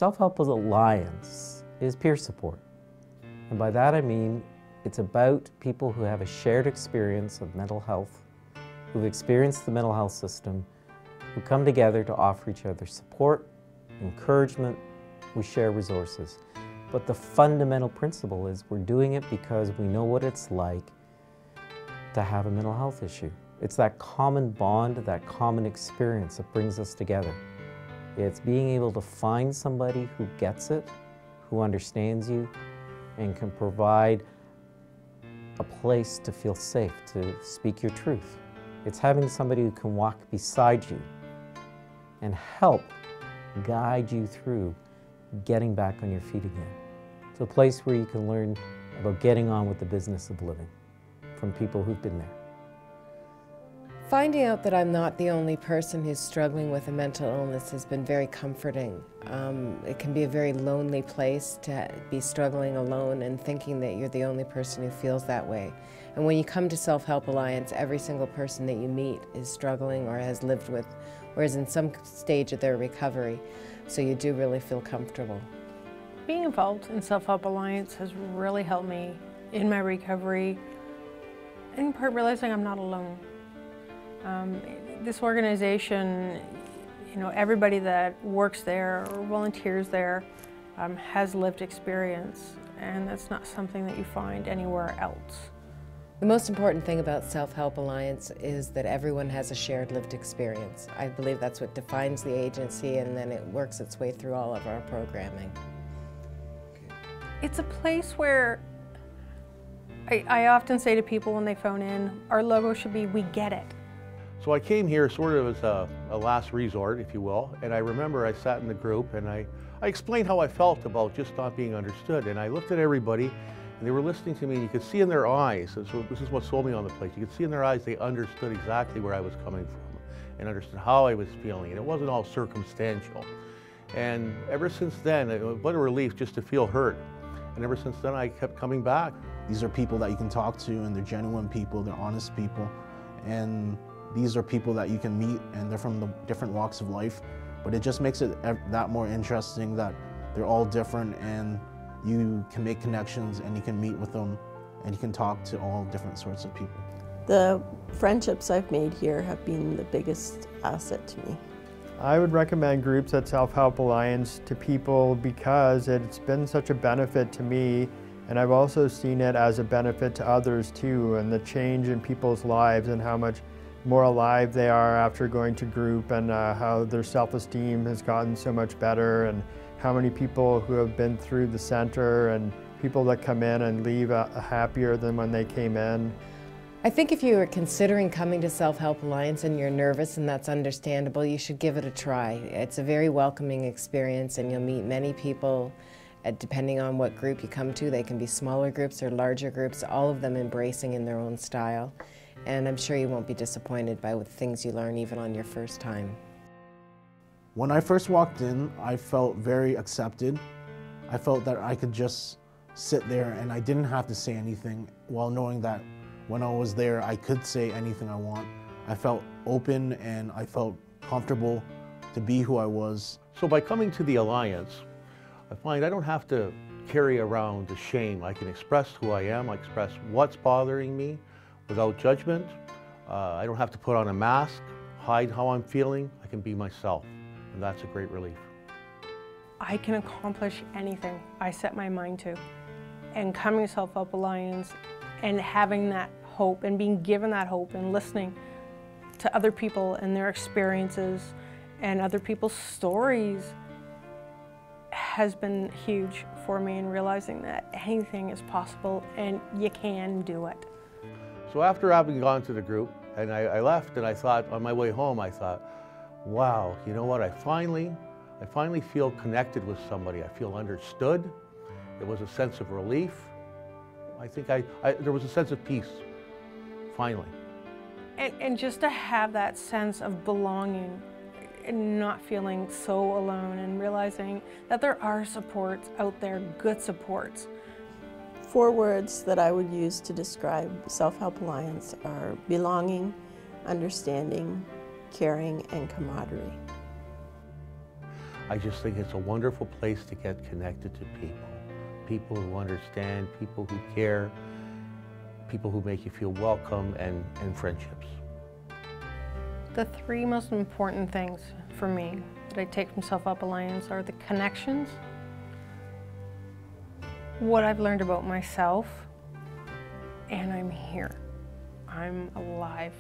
Self-Help Alliance is peer support. And by that I mean it's about people who have a shared experience of mental health, who've experienced the mental health system, who come together to offer each other support, encouragement, we share resources. But the fundamental principle is we're doing it because we know what it's like to have a mental health issue. It's that common bond, that common experience that brings us together. It's being able to find somebody who gets it, who understands you, and can provide a place to feel safe, to speak your truth. It's having somebody who can walk beside you and help guide you through getting back on your feet again. It's a place where you can learn about getting on with the business of living from people who've been there. Finding out that I'm not the only person who's struggling with a mental illness has been very comforting. It can be a very lonely place to be struggling alone and thinking that you're the only person who feels that way. And when you come to Self-Help Alliance, every single person that you meet is struggling or has lived with, or is in some stage of their recovery. So you do really feel comfortable. Being involved in Self-Help Alliance has really helped me in my recovery, and in part realizing I'm not alone. This organization, everybody that works there or volunteers there has lived experience, and that's not something that you find anywhere else. The most important thing about Self-Help Alliance is that everyone has a shared lived experience. I believe that's what defines the agency, and then it works its way through all of our programming. It's a place where I often say to people when they phone in, our logo should be, "We get it." So I came here sort of as a last resort, if you will, and I remember I sat in the group and I explained how I felt about just not being understood, and I looked at everybody and they were listening to me, and you could see in their eyes, and so this is what sold me on the place, you could see in their eyes they understood exactly where I was coming from and understood how I was feeling, and it wasn't all circumstantial. And ever since then, what a relief just to feel heard. And ever since then I kept coming back. These are people that you can talk to, and they're genuine people, they're honest people, and these are people that you can meet, and they're from the different walks of life, but it just makes it that more interesting that they're all different, and you can make connections, and you can meet with them, and you can talk to all different sorts of people. The friendships I've made here have been the biggest asset to me. I would recommend groups at Self-Help Alliance to people because it's been such a benefit to me, and I've also seen it as a benefit to others too, and the change in people's lives and how much more alive they are after going to group, and how their self-esteem has gotten so much better, and how many people who have been through the center and people that come in and leave happier than when they came in. I think if you are considering coming to Self-Help Alliance and you're nervous, and that's understandable, you should give it a try. It's a very welcoming experience, and you'll meet many people depending on what group you come to. They can be smaller groups or larger groups, all of them embracing in their own style. And I'm sure you won't be disappointed by the things you learn even on your first time. When I first walked in, I felt very accepted. I felt that I could just sit there and I didn't have to say anything, while knowing that when I was there, I could say anything I want. I felt open and I felt comfortable to be who I was. So by coming to the Alliance, I find I don't have to carry around the shame. I can express who I am, I express what's bothering me without judgment. I don't have to put on a mask, hide how I'm feeling. I can be myself, and that's a great relief. I can accomplish anything I set my mind to. And coming to Self-Help Alliance and having that hope and being given that hope and listening to other people and their experiences and other people's stories has been huge for me in realizing that anything is possible and you can do it. So after having gone to the group, and I left, and I thought, on my way home, I thought, wow, you know what, I finally feel connected with somebody. I feel understood. There was a sense of relief. I think there was a sense of peace, finally. And just to have that sense of belonging and not feeling so alone, and realizing that there are supports out there, good supports. 4 words that I would use to describe Self-Help Alliance are belonging, understanding, caring, and camaraderie. I just think it's a wonderful place to get connected to people. People who understand, people who care, people who make you feel welcome, and friendships. The three most important things for me that I take from Self Help Alliance are the connections, what I've learned about myself, and I'm here. I'm alive.